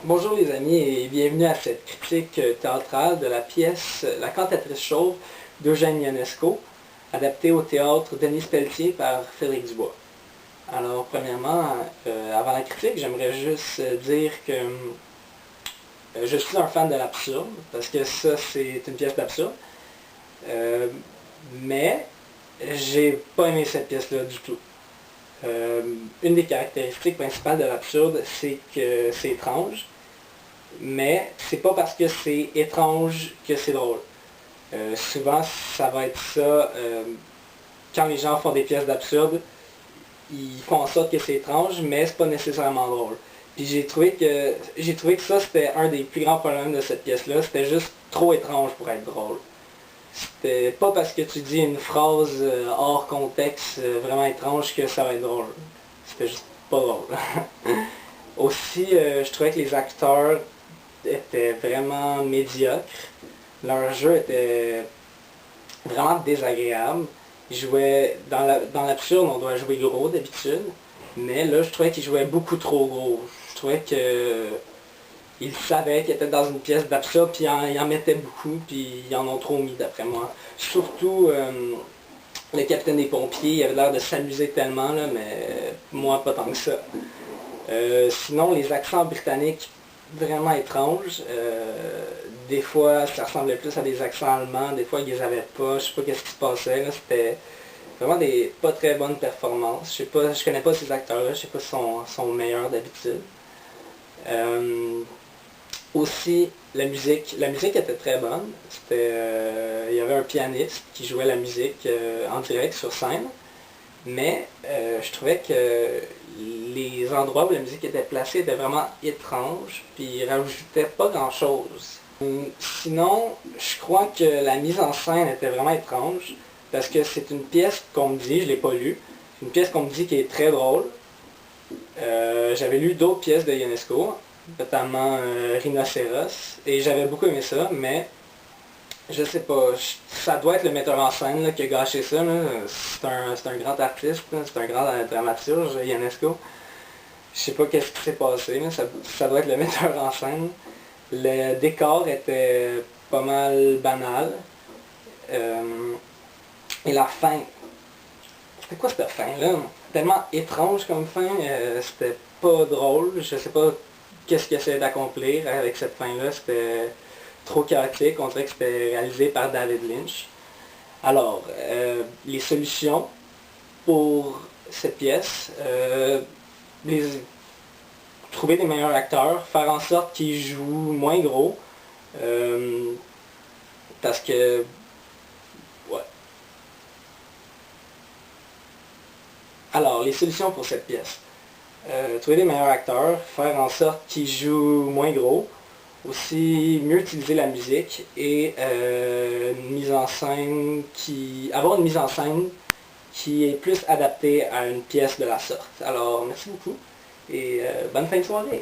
Bonjour les amis et bienvenue à cette critique théâtrale de la pièce La cantatrice chauve d'Eugène Ionesco, adaptée au théâtre Denise Pelletier par Félix Dubois. Alors premièrement, avant la critique, j'aimerais juste dire que je suis un fan de l'absurde, parce que ça c'est une pièce d'absurde, mais j'ai pas aimé cette pièce-là du tout. Une des caractéristiques principales de l'absurde, c'est que c'est étrange, mais c'est pas parce que c'est étrange que c'est drôle. Souvent, ça va être ça, quand les gens font des pièces d'absurde, ils font en sorte que c'est étrange, mais c'est pas nécessairement drôle. Puis j'ai trouvé que ça, c'était un des plus grands problèmes de cette pièce-là, c'était juste trop étrange pour être drôle. C'était pas parce que tu dis une phrase hors contexte vraiment étrange que ça va être drôle. C'était juste pas drôle. Aussi, je trouvais que les acteurs étaient vraiment médiocres. Leur jeu était vraiment désagréable. Ils jouaient, dans l'absurde, on doit jouer gros d'habitude, mais là, je trouvais qu'ils jouaient beaucoup trop gros. Je trouvais que ils savaient qu'ils étaient dans une pièce d'absurde, puis ils en mettaient beaucoup, puis ils en ont trop mis d'après moi. Surtout le capitaine des pompiers, il avait l'air de s'amuser tellement, là, mais moi pas tant que ça. Sinon, les accents britanniques, vraiment étranges. Des fois, ça ressemblait plus à des accents allemands, des fois, ils les avaient pas, je sais pas qu'est-ce qui se passait, là. C'était vraiment des pas très bonnes performances. Je connais pas ces acteurs-là, je sais pas si sont meilleurs d'habitude. Aussi, la musique était très bonne. Il y avait un pianiste qui jouait la musique en direct sur scène, mais je trouvais que les endroits où la musique était placée étaient vraiment étranges, puis ils rajoutaient pas grand-chose. Sinon, je crois que la mise en scène était vraiment étrange, parce que c'est une pièce qu'on me dit, je l'ai pas lue, une pièce qu'on me dit qui est très drôle. J'avais lu d'autres pièces de Ionesco, notamment Rhinocéros, et j'avais beaucoup aimé ça, mais je sais pas, ça doit être le metteur en scène là, qui a gâché ça. C'est un grand artiste, c'est un grand dramaturge, Ionesco. Je sais pas qu'est-ce qui s'est passé, là, ça doit être le metteur en scène. Le décor était pas mal banal. Et la fin, c'était quoi cette fin-là? Tellement étrange comme fin, c'était pas drôle, je sais pas qu'est-ce qu'il essaie d'accomplir avec cette fin-là, c'était trop chaotique, on dirait que c'était réalisé par David Lynch. Alors, les solutions pour cette pièce, trouver des meilleurs acteurs, faire en sorte qu'ils jouent moins gros, parce que, ouais. Alors, les solutions pour cette pièce. Trouver des meilleurs acteurs, faire en sorte qu'ils jouent moins gros, aussi mieux utiliser la musique et avoir une mise en scène qui est plus adaptée à une pièce de la sorte. Alors, merci beaucoup et bonne fin de soirée!